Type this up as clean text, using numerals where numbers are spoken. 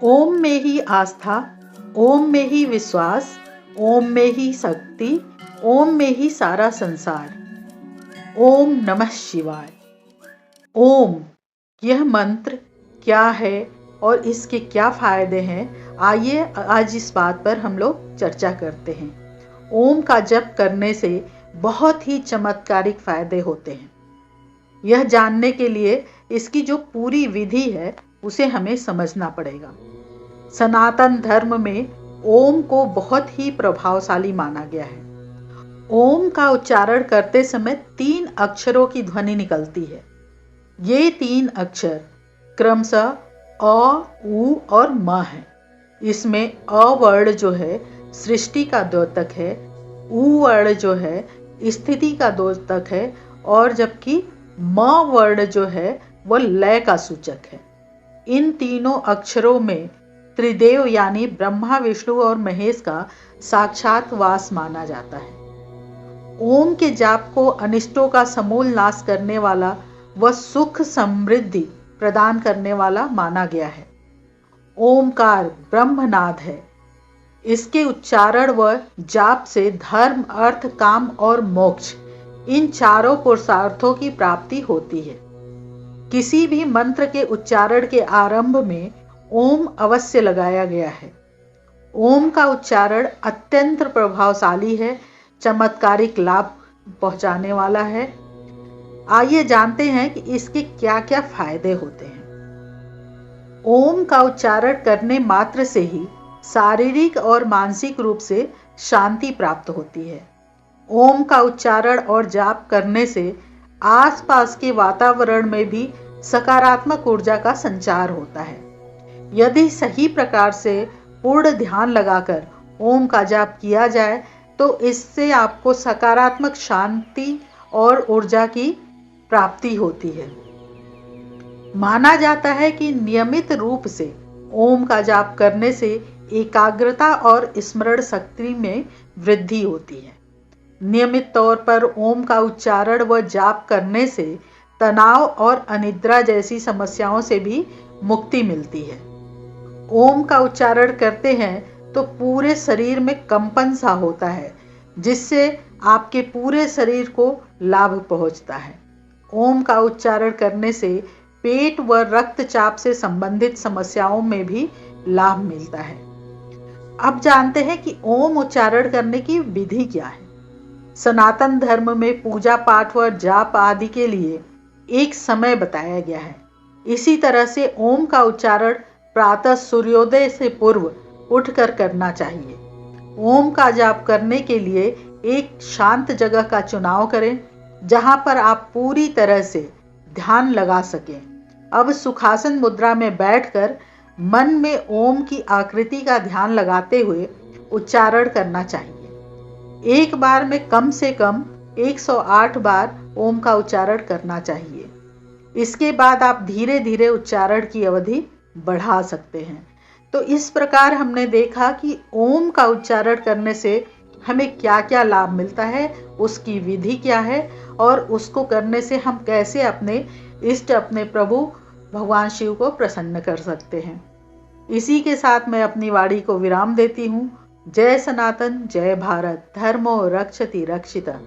ओम में ही आस्था, ओम में ही विश्वास, ओम में ही शक्ति, ओम में ही सारा संसार। ओम नमः शिवाय। ओम, यह मंत्र क्या है और इसके क्या फायदे हैं, आइए आज इस बात पर हम लोग चर्चा करते हैं। ओम का जप करने से बहुत ही चमत्कारिक फायदे होते हैं। यह जानने के लिए इसकी जो पूरी विधि है उसे हमें समझना पड़ेगा। सनातन धर्म में ओम को बहुत ही प्रभावशाली माना गया है। ओम का उच्चारण करते समय 3 अक्षरों की ध्वनि निकलती है। ये 3 अक्षर क्रमशः अ, उ और म है। इसमें अ वर्ण जो है सृष्टि का द्योतक है, उ वर्ण जो है स्थिति का द्योतक है और जबकि म वर्ण जो है वह लय का सूचक है। इन तीनों अक्षरों में त्रिदेव यानी ब्रह्मा, विष्णु और महेश का साक्षात वास माना जाता है। ओम के जाप को अनिष्टों का समूल नाश करने वाला व सुख समृद्धि प्रदान करने वाला माना गया है। ओमकार ब्रह्मनाद है। इसके उच्चारण व जाप से धर्म, अर्थ, काम और मोक्ष इन चारों पुरुषार्थों की प्राप्ति होती है। किसी भी मंत्र के उच्चारण के आरंभ में ओम अवश्य लगाया गया है। ओम का उच्चारण अत्यंत प्रभावशाली है, चमत्कारिक लाभ पहुंचाने वाला है। आइए जानते हैं कि इसके क्या क्या फायदे होते हैं। ओम का उच्चारण करने मात्र से ही शारीरिक और मानसिक रूप से शांति प्राप्त होती है। ओम का उच्चारण और जाप करने से आसपास के वातावरण में भी सकारात्मक ऊर्जा का संचार होता है। यदि सही प्रकार से पूर्ण ध्यान लगाकर ओम का जाप किया जाए तो इससे आपको सकारात्मक शांति और ऊर्जा की प्राप्ति होती है। माना जाता है कि नियमित रूप से ओम का जाप करने से एकाग्रता और स्मरण शक्ति में वृद्धि होती है। नियमित तौर पर ओम का उच्चारण व जाप करने से तनाव और अनिद्रा जैसी समस्याओं से भी मुक्ति मिलती है। ओम का उच्चारण करते हैं तो पूरे शरीर में कंपन सा होता है, जिससे आपके पूरे शरीर को लाभ पहुंचता है। ओम का उच्चारण करने से पेट व रक्तचाप से संबंधित समस्याओं में भी लाभ मिलता है। अब जानते हैं कि ओम उच्चारण करने की विधि क्या है। सनातन धर्म में पूजा पाठ व जाप आदि के लिए एक समय बताया गया है। इसी तरह से ओम का उच्चारण प्रातः सूर्योदय से पूर्व उठकर करना चाहिए। ओम का जाप करने के लिए एक शांत जगह का चुनाव करें, जहां पर आप पूरी तरह से ध्यान लगा सकें। अब सुखासन मुद्रा में बैठकर मन में ओम की आकृति का ध्यान लगाते हुए उच्चारण करना चाहिए। एक बार में कम से कम 108 बार ओम का उच्चारण करना चाहिए। इसके बाद आप धीरे धीरे उच्चारण की अवधि बढ़ा सकते हैं। तो इस प्रकार हमने देखा कि ओम का उच्चारण करने से हमें क्या क्या लाभ मिलता है, उसकी विधि क्या है और उसको करने से हम कैसे अपने इष्ट, अपने प्रभु भगवान शिव को प्रसन्न कर सकते हैं। इसी के साथ मैं अपनी वाणी को विराम देती हूँ। जय सनातन, जय भारत, धर्मो रक्षति रक्षिता।